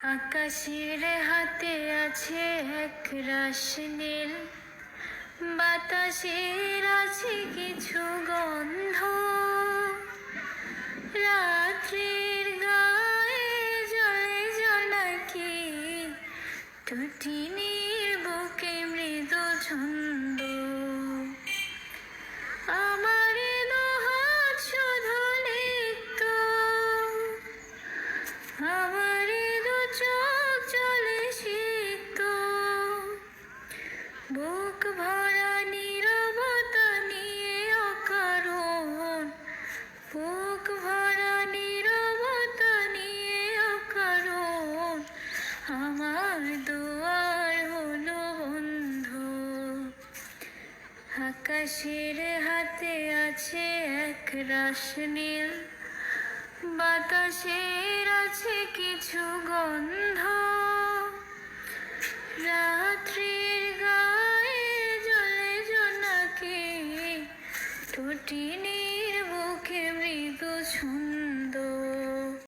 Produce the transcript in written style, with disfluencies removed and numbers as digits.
আকাশের হাতে আছে এক রাশ নীল, বাতাসের আছে কিছু গন্ধ, রাত্রির গায়ে জলে জোনাকি, টুটিনির বুকে মৃদু ছন্দ। আমার দুহাত শুধু লিখত, আমার দু চোখ চলে সিক্ত, বুক ভরা নীরবতা নিয়ে অকারণ, বুক ভরা নীরবতা নিয়ে অকারণ, আমার দুয়ার হলো বন্ধ। আকাশের হাতে আছে এক রাশ নীল, বাতাসের আছে কিছু গন্ধ, রাত্রির গায়ে জলে জোনাকি, টুটিনি